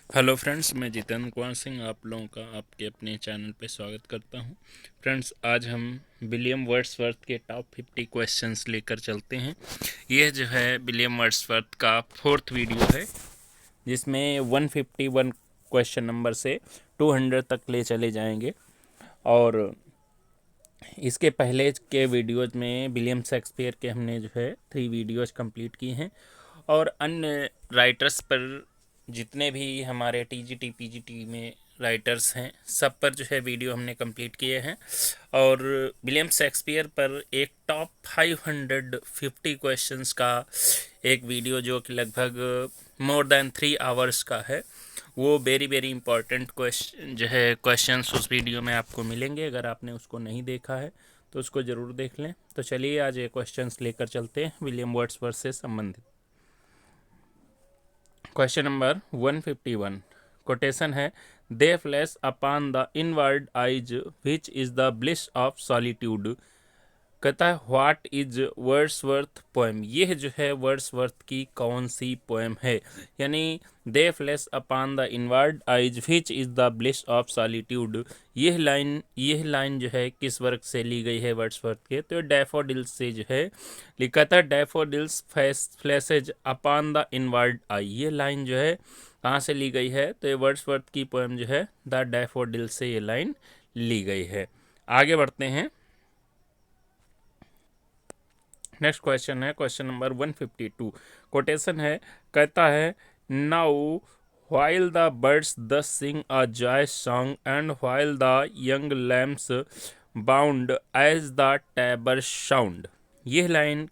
Hello friends, मैं जितेंद्र कुमार सिंह आप लोगों का आपके अपने चैनल पे स्वागत करता हूं। फ्रेंड्स, आज हम विलियम वर्ड्सवर्थ के टॉप 50 क्वेश्चंस लेकर चलते हैं। यह जो है विलियम वर्ड्सवर्थ का फोर्थ वीडियो है, जिसमें 151 क्वेश्चन नंबर से 200 तक ले चले जाएंगे। और इसके पहले के वीडियोज में विलियम शेक्सपियर के हमने जो है 3 वीडियोज कंप्लीट किए हैं, और अन्य राइटर्स पर जितने भी हमारे टीजीटी पीजीटी में राइटर्स हैं सब पर जो है वीडियो हमने कंप्लीट किए हैं। और विलियम शेक्सपियर पर एक टॉप 550 क्वेश्चंस का एक वीडियो जो कि लगभग मोर देन 3 आवर्स का है, वो वेरी वेरी इंपॉर्टेंट क्वेश्चन जो है क्वेश्चंस उस वीडियो में आपको मिलेंगे। अगर आपने उसको नहीं देखा है तो उसको ज़रूर देख लें। तो चलिए आज ये क्वेश्चंस लेकर चलते हैं विलियम वर्ड्सवर्थ से संबंधित। क्वेश्चन नंबर 151 कोटेशन है, दे flash upon the inward eyes which is the bliss of solitude. कहता है व्हाट इज वर्ड्सवर्थ पोएम। यह जो है वर्ड्सवर्थ की कौन सी पोएम है, यानी दे flash upon the inward eyes which is the bliss of solitude. यह लाइन जो है किस वर्क से ली गई है वर्ड्सवर्थ के, तो डैफोडिल्स से जो है लिखा था। Daffodils flashes upon the inward आई, ये लाइन जो है कहाँ से ली गई है, तो ये वर्ड्सवर्थ की पोएम जो है द डैफोडिल्स से ये लाइन ली गई है। आगे बढ़ते हैं। नेक्स्ट क्वेश्चन है क्वेश्चन नंबर 152। कोटेशन है, कहता है now while the birds thus sing a joyous song and while the young lambs bound as the tabor sound। यह लाइन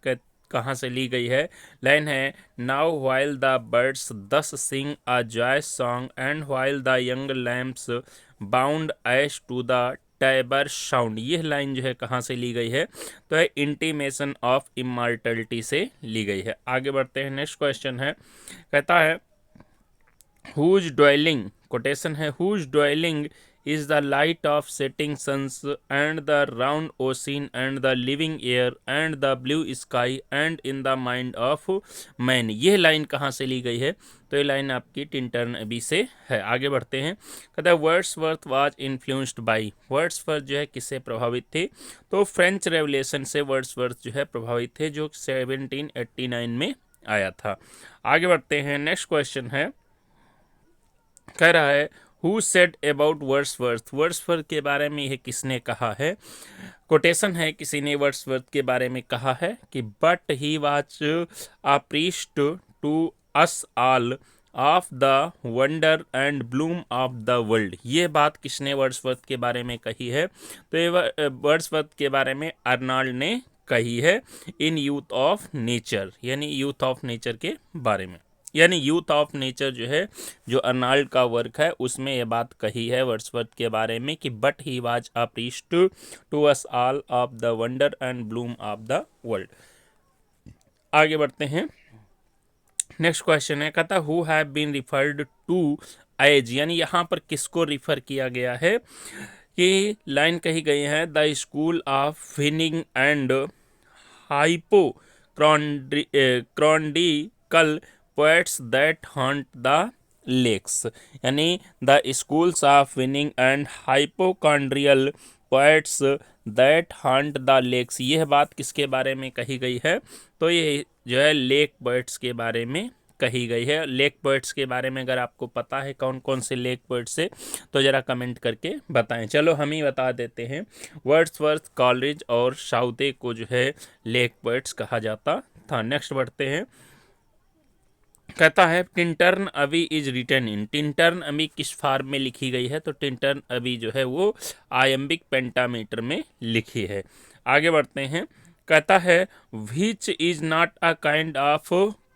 कहाँ से ली गई है? लाइन है, now while the birds thus sing a joyous song and while the young lambs bound as to the Tiber sound. यह line जो है कहाँ से ली गई है, तो है इंटीमेशन ऑफ इमॉर्टलिटी से ली गई है। आगे बढ़ते हैं। नेक्स्ट क्वेश्चन है, कहता है हुज ड्वेलिंग, कोटेशन है whose dwelling is the light of setting suns and the round ocean and the living air and the blue sky and in the mind of man। यह line कहाँ से ली गई है, तो ये लाइन आपकी टिंटन अभी से है। आगे बढ़ते हैं। कहता है Wordsworth was influenced by. Wordsworth जो है किससे प्रभावित थे, तो फ्रेंच रेवोल्यूशन से वर्ड्सवर्थ जो है प्रभावित थे, जो 1789 में आया था। आगे बढ़ते हैं। नेक्स्ट क्वेश्चन है, कह रहा है who said about Wordsworth. Wordsworth के बारे में यह किसने कहा है? कोटेशन है, किसी ने वर्ड्सवर्थ के बारे में कहा है कि but he was a priest to us all of the wonder and bloom of the world. ये बात किसने वर्ड्सवर्थ के बारे में कही है, तो ये वर्ड्सवर्थ के बारे में अर्नाल्ड ने कही है इन यूथ ऑफ नेचर, यानी यूथ ऑफ नेचर के बारे में। यानी यूथ ऑफ नेचर जो है, जो अर्नाल्ड का वर्क है, उसमें यह बात कही है वर्ड्सवर्थ के बारे में कि but he was a priest to us all of the wonder and bloom of the world. आगे बढ़ते हैं। नेक्स्ट क्वेश्चन है, कहता who have been referred to as, यानी यहाँ पर किसको रिफर किया गया है, कि लाइन कही गई है the school of whining and hypochondriacal poets that haunt the lakes. यानी the schools of whining and hypochondriacal poets that haunt the lakes. यह बात किसके बारे में कही गई है, तो ये जो है लेक पोएट्स के बारे में कही गई है। लेक पोएट्स के बारे में अगर आपको पता है कौन कौन से लेक पोएट्स है, तो ज़रा कमेंट करके बताएं। चलो हम ही बता देते हैं। वर्ड्सवर्थ, कॉलरिज और साउथे को जो है लेक पोएट्स कहा जाता था। नेक्स्ट बढ़ते हैं। कहता है टिंटर्न अभी इज रिटन इन। टिंटर्न अभी किस फॉर्म में लिखी गई है, तो टिंटर्न अभी जो है वो आयम्बिक पेंटामीटर में लिखी है। आगे बढ़ते हैं। कहता है which is not a kind of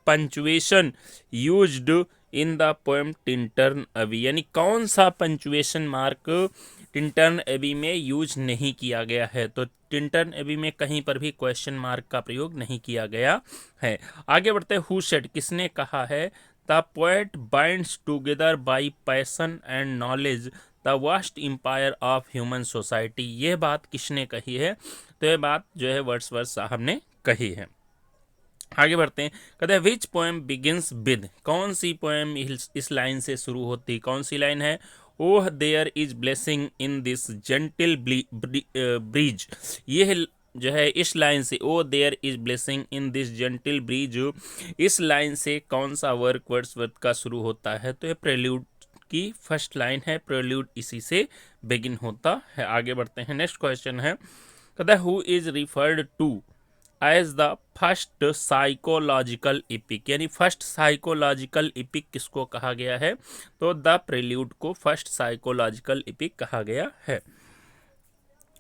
punctuation used in the poem Tintern अभी, यानी कौन सा पंचुएशन मार्क टिंटर्न एबी में यूज नहीं किया गया है, तो टिंटर्न एबी में कहीं पर भी क्वेश्चन मार्क का प्रयोग नहीं किया गया है। आगे बढ़ते हैं। हु सेड, किसने कहा है, the poet binds together by passion and knowledge the vast empire of human society. यह बात किसने कही है, तो यह बात जो है वर्ड्सवर्थ साहब ने कही है। आगे बढ़ते हैं। कहते हैं विच पोएम बिगिंस विद, कौन सी पोएम इस लाइन से शुरू होती, कौन सी लाइन है? Oh there is blessing in this gentle breeze. ये जो है इस लाइन से, o there is blessing in this gentle breeze, इस लाइन से कौन सा वर्क वर्ड्सवर्थ का शुरू होता है? तो ये प्रेल्यूड की फर्स्ट लाइन है, प्रेल्यूड इसी से बिगिन होता है। आगे बढ़ते हैं। नेक्स्ट क्वेश्चन है, कहता है who is referred to as the first psychological epic, यानी फर्स्ट साइकोलॉजिकल इपिक किसको कहा गया है? तो द प्रेल्यूड को फर्स्ट साइकोलॉजिकल इपिक कहा गया है।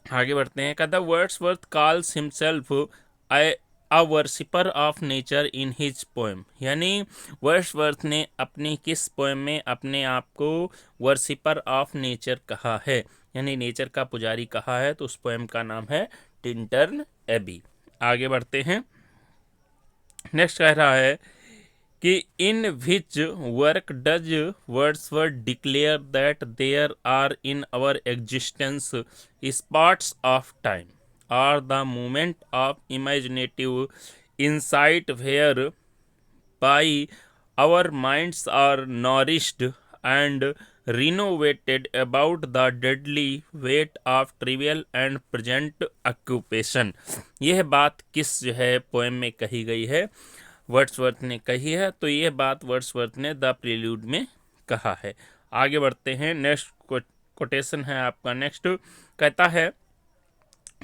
आगे बढ़ते हैं। कहता Wordsworth calls himself a worshipper of nature in his poem, यानी वर्ड्सवर्थ ने अपनी किस पोएम में अपने आप को वर्शिपर ऑफ नेचर कहा है, यानी नेचर का पुजारी कहा है? तो उस पोएम का नाम है टिंटर्न एबी। आगे बढ़ते हैं। नेक्स्ट कह रहा है कि in which work does Wordsworth declare that there are in our existence spots of time और the moment of imaginative insight whereby our minds are nourished and renovated about the deadly weight of trivial and present occupation। यह बात किस जो है poem में कही गई है? वर्ड्सवर्थ ने कही है। तो यह बात वर्ड्सवर्थ ने द प्रील्यूड में कहा है। आगे बढ़ते हैं। नेक्स्ट कोटेशन है आपका। नेक्स्ट कहता है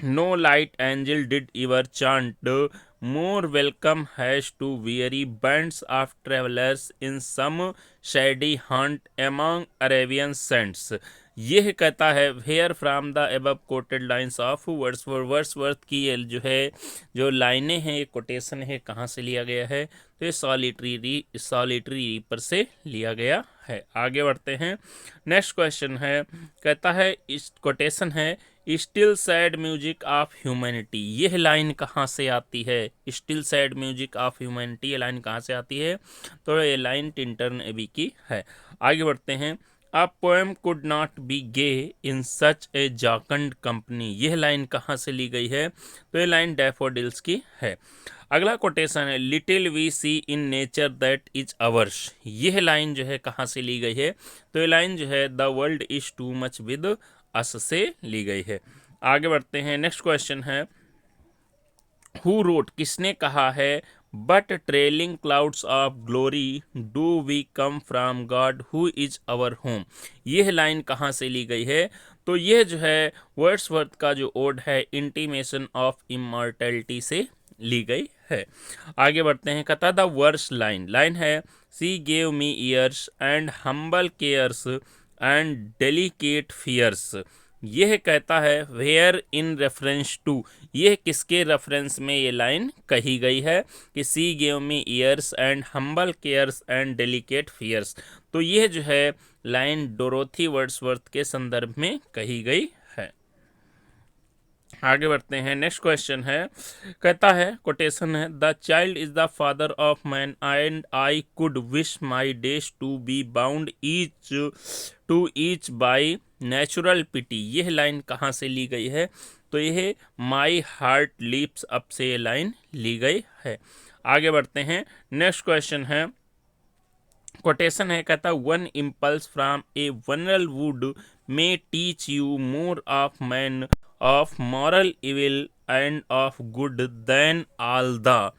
no light angel did ever chant more welcome has to weary bands of travelers in some shady hunt among Arabian saints। यह कहता है where from the above quoted lines of Wordsworth, Wordsworth की ये जो है जो लाइनें हैं, ये कोटेशन है, कहाँ से लिया गया है? तो ये सॉलिटरी रीपर से लिया गया है। आगे बढ़ते हैं। नेक्स्ट क्वेश्चन है, कहता है इस कोटेशन है still sad music of humanity. यह लाइन कहाँ से आती है? Still sad music of humanity, ये लाइन कहाँ से आती है? तो ये लाइन टिंटर्न एबी की है। आगे बढ़ते हैं। A poem could not be gay in such a jocund company, यह लाइन कहाँ से ली गई है? तो ये लाइन डैफोडिल्स की है। अगला कोटेशन है little we see in nature that is ours. यह लाइन जो है कहाँ से ली गई है? तो ये लाइन जो है the world is too much with us से ली गई है। आगे बढ़ते हैं। नेक्स्ट क्वेश्चन है हु रोट, किसने कहा है but trailing clouds of glory do we come from God who is our home. यह लाइन कहाँ से ली गई है? तो यह जो है वर्ड्सवर्थ का जो ओड है इंटीमेशन ऑफ इमॉर्टैलिटी से ली गई है। आगे बढ़ते हैं। कहता द वर्स लाइन, लाइन है she gave me ears and humble cares and delicate fears. यह कहता है वेयर इन रेफरेंस टू, यह किसके रेफरेंस में ये लाइन कही गई है? कि she gave me ears and humble cares and delicate fears. तो यह जो है लाइन डोरोथी वर्ड्सवर्थ के संदर्भ में कही गई है। आगे बढ़ते हैं। नेक्स्ट क्वेश्चन है, कहता है कोटेशन है the child is the father of man and I could wish my days to be bound each by natural piety. यह लाइन कहाँ से ली गई है? तो यह माई हार्ट लीप्स अप से ये लाइन ली गई है। आगे बढ़ते हैं। नेक्स्ट क्वेश्चन है, कोटेशन है, कहता one impulse from a vernal wood may teach you more of man of moral evil and of good than all the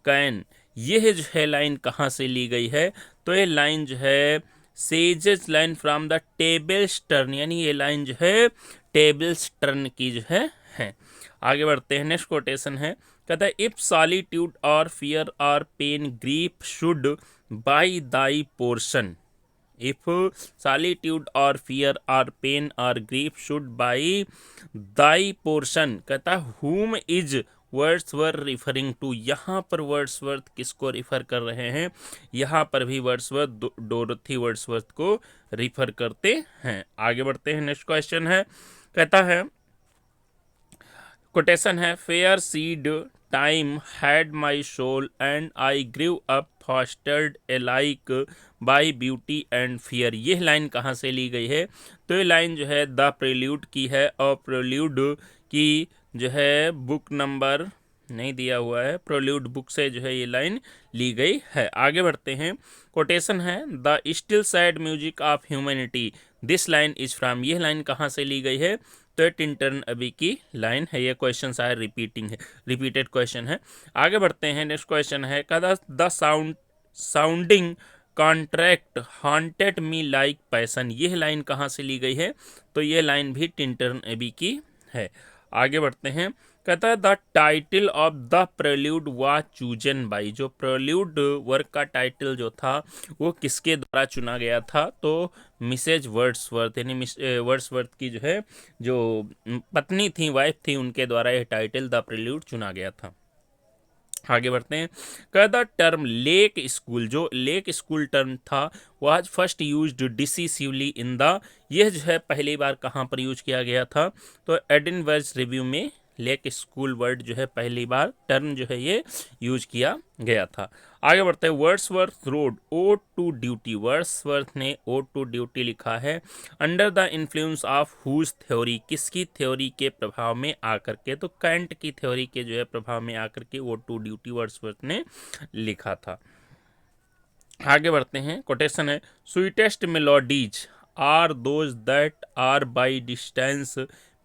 can. यह जो है लाइन कहाँ से ली गई है? तो ये लाइन जो है sages line from the tables turn, यानी ये लाइन जो है टेबल्स टर्न की जो है। आगे बढ़ते हैं। नेक्स्ट कोटेशन है, कहता है इफ सॉलिट्यूड और फियर और pain grief should be thy portion, if solitude और फियर और पेन और grief should be thy portion, कहता whom is Wordsworth referring to. यहाँ पर वर्ड्सवर्थ किसको रिफर कर रहे हैं? यहाँ पर भी वर्ड्सवर्थ डोरोथी वर्ड्सवर्थ को रिफर करते हैं। आगे बढ़ते हैं। नेक्स्ट क्वेश्चन है, कहता है कोटेशन है fair seed time had my soul and I grew up fostered alike by beauty and fear. यह लाइन कहाँ से ली गई है? तो ये लाइन जो है द प्रेल्यूड की है और प्रेल्यूड की जो है बुक नंबर नहीं दिया हुआ है। प्रोल्यूड बुक से जो है ये लाइन ली गई है। आगे बढ़ते हैं। कोटेशन है the still sad music of humanity this line is from. यह लाइन कहाँ से ली गई है? तो ये टिंटन अभी की लाइन है। ये क्वेश्चन शायद रिपीटिंग है, रिपीटेड क्वेश्चन है। आगे बढ़ते हैं। नेक्स्ट क्वेश्चन है the sounding contract haunted me like passion. यह लाइन कहाँ से ली गई है? तो ये लाइन भी टिंटन एबी की है। आगे बढ़ते हैं। कहता है the title of the prelude was chosen by. जो प्रेल्यूड वर्क का टाइटल जो था वो किसके द्वारा चुना गया था? तो मिसेज वर्ड्सवर्थ, यानी वर्ड्सवर्थ की जो है जो पत्नी थी, वाइफ थी, उनके द्वारा यह टाइटल द प्रेल्यूड चुना गया था। आगे बढ़ते हैं। कहता टर्म लेक स्कूल, जो लेक स्कूल टर्म था was first used decisively in the. यह जो है पहली बार कहाँ पर यूज किया गया था? तो एडिनबर्ग रिव्यू में लेक स्कूल वर्ड जो है पहली बार टर्म जो है ये यूज किया गया था। आगे बढ़ते हैं। Wordsworth wrote ode to duty. Wordsworth ने ओ टू ड्यूटी लिखा है under the influence of whose theory. किसकी थ्योरी के प्रभाव में आकर के? तो कैंट की थ्योरी के जो है प्रभाव में आकर के ओ टू ड्यूटी वर्ड्सवर्थ ने लिखा था। आगे बढ़ते हैं। कोटेशन है sweetest melodies are those that are by distance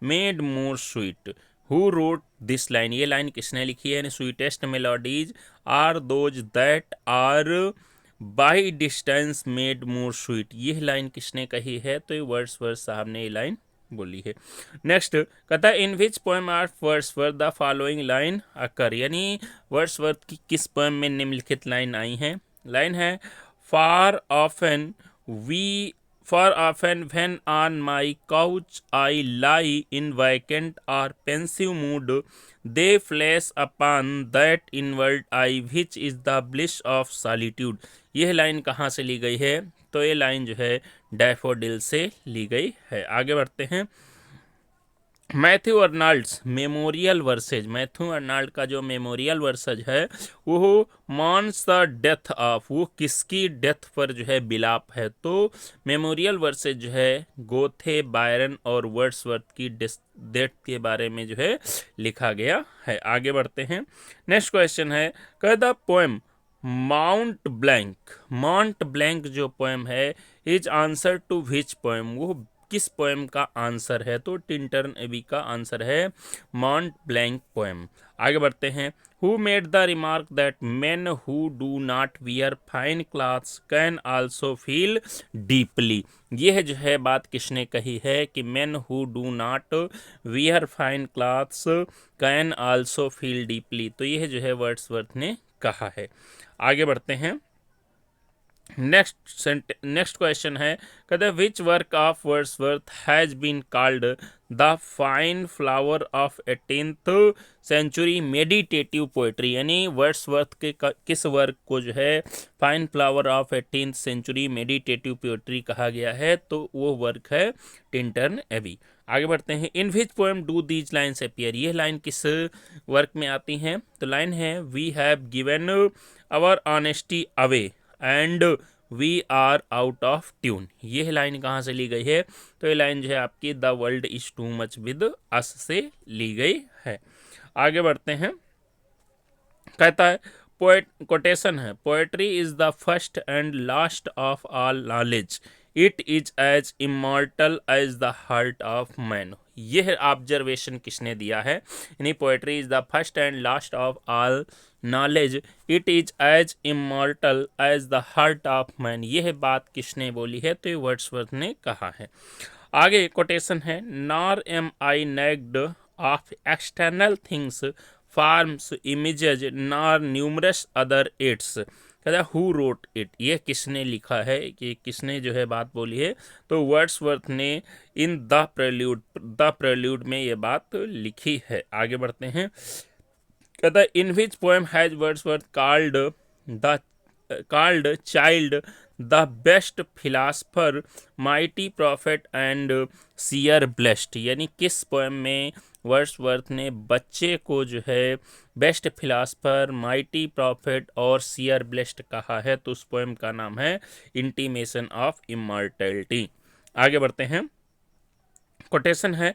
made more sweet. Who wrote this line. ये लाइन किसने लिखी है? Sweetest melodies are those that are by distance made more sweet. यह लाइन किसने कही है? तो ये वर्ड्सवर्थ साहब ने ये लाइन बोली है। नेक्स्ट कहता है in which poem are Wordsworth the following line occur. यानी वर्ड्सवर्थ की किस पोएम में निम्नलिखित लाइन आई हैं? लाइन है for often we For often when on my couch I lie in vacant or pensive mood, they flash upon that inward eye which is the bliss of solitude। यह line कहाँ से ली गई है? तो ये लाइन जो है डैफोडिल से ली गई है। आगे बढ़ते हैं। Matthew Arnold's memorial verses. Matthew Arnold का जो मेमोरियल वर्सेज है वो मॉन्स द डेथ ऑफ। वो किसकी डेथ पर जो है बिलाप है? तो मेमोरियल वर्सेज जो है गोथे, बायरन और वर्ड्सवर्थ की डेथ के बारे में जो है लिखा गया है। आगे बढ़ते हैं। नेक्स्ट क्वेश्चन है द पोएम माउंट ब्लैंक जो पोएम है is answer to which poem. वो किस पोएम का आंसर है? तो टिंटन एबी का आंसर है माउंट ब्लैंक पोएम। आगे बढ़ते हैं। Who made the remark that men who do not wear fine clothes can also feel deeply. यह जो है बात किसने कही है कि men who do not wear fine clothes can also feel deeply. तो यह जो है वर्ड्सवर्थ ने कहा है। आगे बढ़ते हैं। नेक्स्ट क्वेश्चन है कहते हैं which work of Wordsworth has been called the fine flower of 18th century meditative poetry. यानी वर्ड्सवर्थ के किस वर्क को जो है fine flower of 18th century meditative poetry कहा गया है? तो वो वर्क है टिंटन एबी। आगे बढ़ते हैं। In which poem do these lines appear. ये लाइन किस वर्क में आती हैं? तो लाइन है we have given our honesty away and we are out of tune. यह लाइन कहाँ से ली गई है? तो ये लाइन जो है आपकी the world is too much with us से ली गई है। आगे बढ़ते हैं। कहता है कोटेशन है poetry is the first and last of all knowledge it is as immortal as the heart of man. यह ऑब्जर्वेशन किसने दिया है? यानी poetry is the first and last of all knowledge it is as immortal as the heart of man. यह बात किसने बोली है? तो ये वर्ड्सवर्थ ने कहा है। आगे कोटेशन है nor am I naked of external things forms images nor numerous other aids. कहता है हु रोट इट। ये किसने लिखा है कि किसने जो है बात बोली है? तो वर्ड्सवर्थ ने इन द प्रेल्यूड में ये बात लिखी है। आगे बढ़ते हैं। कहता है in which poem has Wordsworth called child the best philosopher mighty prophet and seer blessed. यानी किस पोएम में वर्ड्सवर्थ ने बच्चे को जो है बेस्ट फिलासफर, माइटी प्रॉफिट और सियर ब्लेस्ड कहा है? तो उस पोएम का नाम है इंटीमेशन ऑफ इमॉर्टैलिटी। आगे बढ़ते हैं। कोटेशन है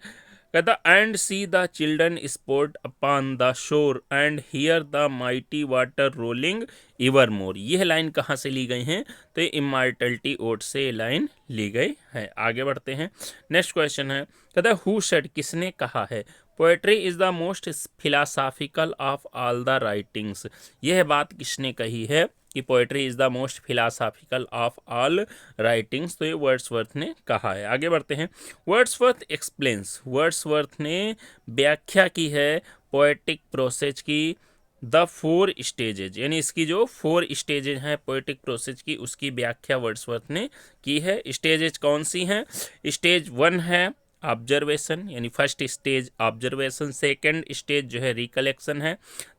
कहता and see the children sport upon the shore and hear the mighty waters rolling evermore. यह लाइन कहाँ से ली गई हैं? तो ये इमॉर्टलिटी ओड से ये लाइन ली गई है। आगे बढ़ते हैं, नेक्स्ट क्वेश्चन है, कहता है हु सेड, किसने कहा है, poetry is the most philosophical of all the writings. यह बात किसने कही है कि poetry is the most philosophical of all writings? तो ये वर्ड्सवर्थ ने कहा है। आगे बढ़ते हैं, वर्ड्सवर्थ एक्सप्लेन्स, वर्ड्सवर्थ ने व्याख्या की है पोएटिक प्रोसेस की द 4 स्टेजेज, यानी इसकी जो 4 स्टेजेज हैं पोएटिक प्रोसेस की, उसकी व्याख्या वर्ड्सवर्थ ने की है। स्टेजेज कौन सी हैं? स्टेज 1 है ऑब्जर्वेशन, यानी first stage observation, second stage जो है रिकलेक्शन है,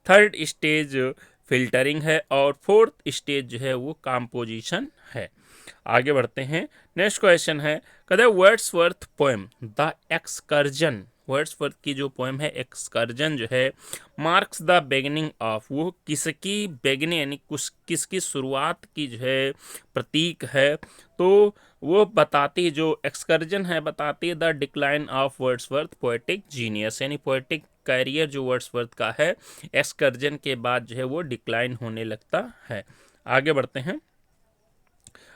थर्ड स्टेज फिल्टरिंग है, और फोर्थ स्टेज जो है वो कंपोजिशन है। आगे बढ़ते हैं, नेक्स्ट क्वेश्चन है, कहते हैं Wordsworth poem the excursion, Wordsworth की जो पोएम है एक्सकर्जन जो है, मार्क्स द बिगिनिंग ऑफ, वो किसकी बिगिनिंग यानी किसकी शुरुआत की जो है प्रतीक है? तो वो बताती, जो एक्सकर्जन है बताती है the decline of Wordsworth poetic genius, यानी पोएटिक कैरियर जो वर्ड्सवर्थ का है एक्सकर्जन के बाद जो है वो डिक्लाइन होने लगता है। आगे बढ़ते हैं,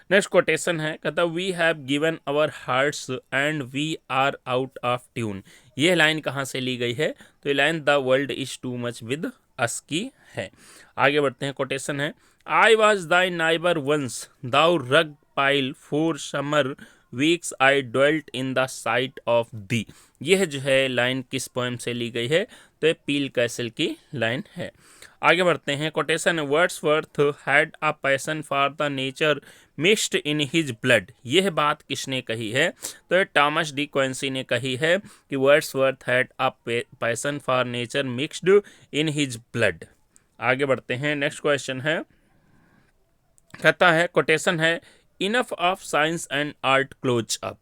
नेक्स्ट कोटेशन है, कहता we have given our hearts and we are out of tune. ये लाइन कहाँ से ली गई है? तो ये line the world is too much with us की है। आगे बढ़ते हैं, कोटेशन है, I was thy neighbour once thou rugged pile four summer weeks I dwelt in the sight of thee. यह जो है लाइन किस पोएम से ली गई है? तो ये पील कैसल की लाइन है। आगे बढ़ते हैं, quotation, Wordsworth had a passion for the nature mixed in his blood. यह बात किसने कही है? तो ये टॉमस डी क्वेंसी ने कही है कि Wordsworth had a passion for nature mixed in his blood. आगे बढ़ते हैं, नेक्स्ट क्वेश्चन है, कहता है कोटेशन है, enough of science and art close up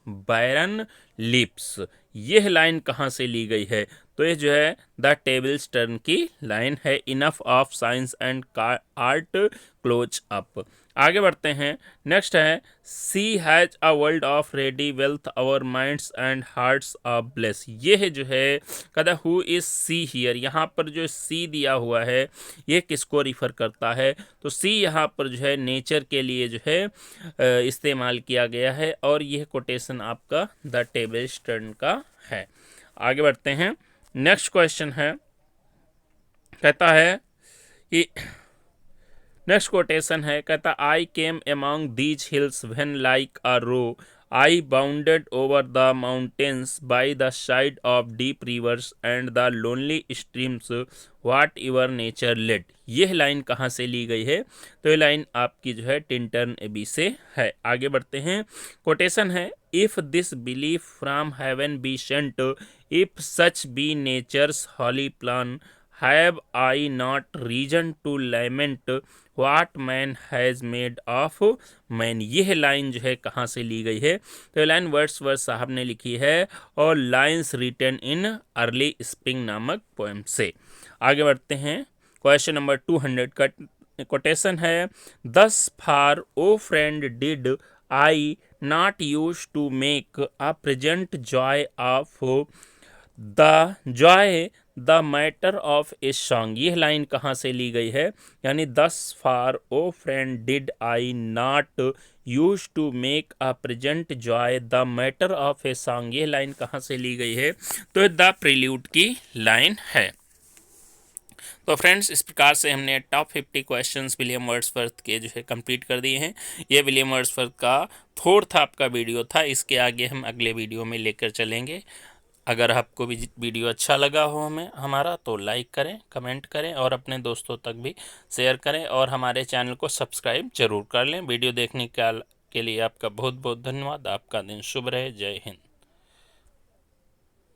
barren lips. यह लाइन कहाँ से ली गई है? तो ये जो है द टेबल्स्टर्न की लाइन है, enough of science and art close up. आगे बढ़ते हैं, नेक्स्ट है, she has a world of ready wealth our minds and hearts are bless. यह जो है कहता हु इज सी हियर, यहाँ पर जो सी दिया हुआ है ये किसको रिफर करता है? तो सी यहाँ पर जो है नेचर के लिए जो है इस्तेमाल किया गया है, और यह कोटेशन आपका द टेबल्स्टर्न का है। आगे बढ़ते हैं, नेक्स्ट क्वेश्चन है, कहता है कि नेक्स्ट कोटेशन है, कहता I came among these hills when like a roe I bounded over the mountains by the side of deep rivers and the lonely streams wherever nature led. यह line कहाँ से ली गई है? तो ये लाइन आपकी जो है टिंटर्न एबी से है। आगे बढ़ते हैं, कोटेशन है, if this belief from heaven be sent if such be nature's holy plan have I not reason to lament what man has made of man. यह लाइन जो है कहाँ से ली गई है? तो ये लाइन वर्ड्सवर्थ साहब ने लिखी है, और lines written in early spring नामक पोएम से। आगे बढ़ते हैं, क्वेश्चन नंबर 200 का कोटेशन है, thus far o friend did I not use to make a present joy of the joy the matter of a song. यह लाइन कहाँ से ली गई है? यानी thus far o friend did I not use to make a present joy the matter of a song. यह line कहाँ से ली गई है? तो द प्रील्यूड की लाइन है। तो फ्रेंड्स, इस प्रकार से हमने टॉप 50 क्वेश्चंस विलियम वर्ड्सवर्थ के जो है कंप्लीट कर दिए हैं। ये विलियम वर्ड्सवर्थ का 4th आपका वीडियो था। इसके आगे हम अगले वीडियो में लेकर चलेंगे। अगर आपको भी वीडियो अच्छा लगा हो हमारा तो लाइक करें, कमेंट करें और अपने दोस्तों तक भी शेयर करें, और हमारे चैनल को सब्सक्राइब जरूर कर लें। वीडियो देखने के लिए आपका बहुत बहुत धन्यवाद। आपका दिन शुभ रहे। जय हिंद।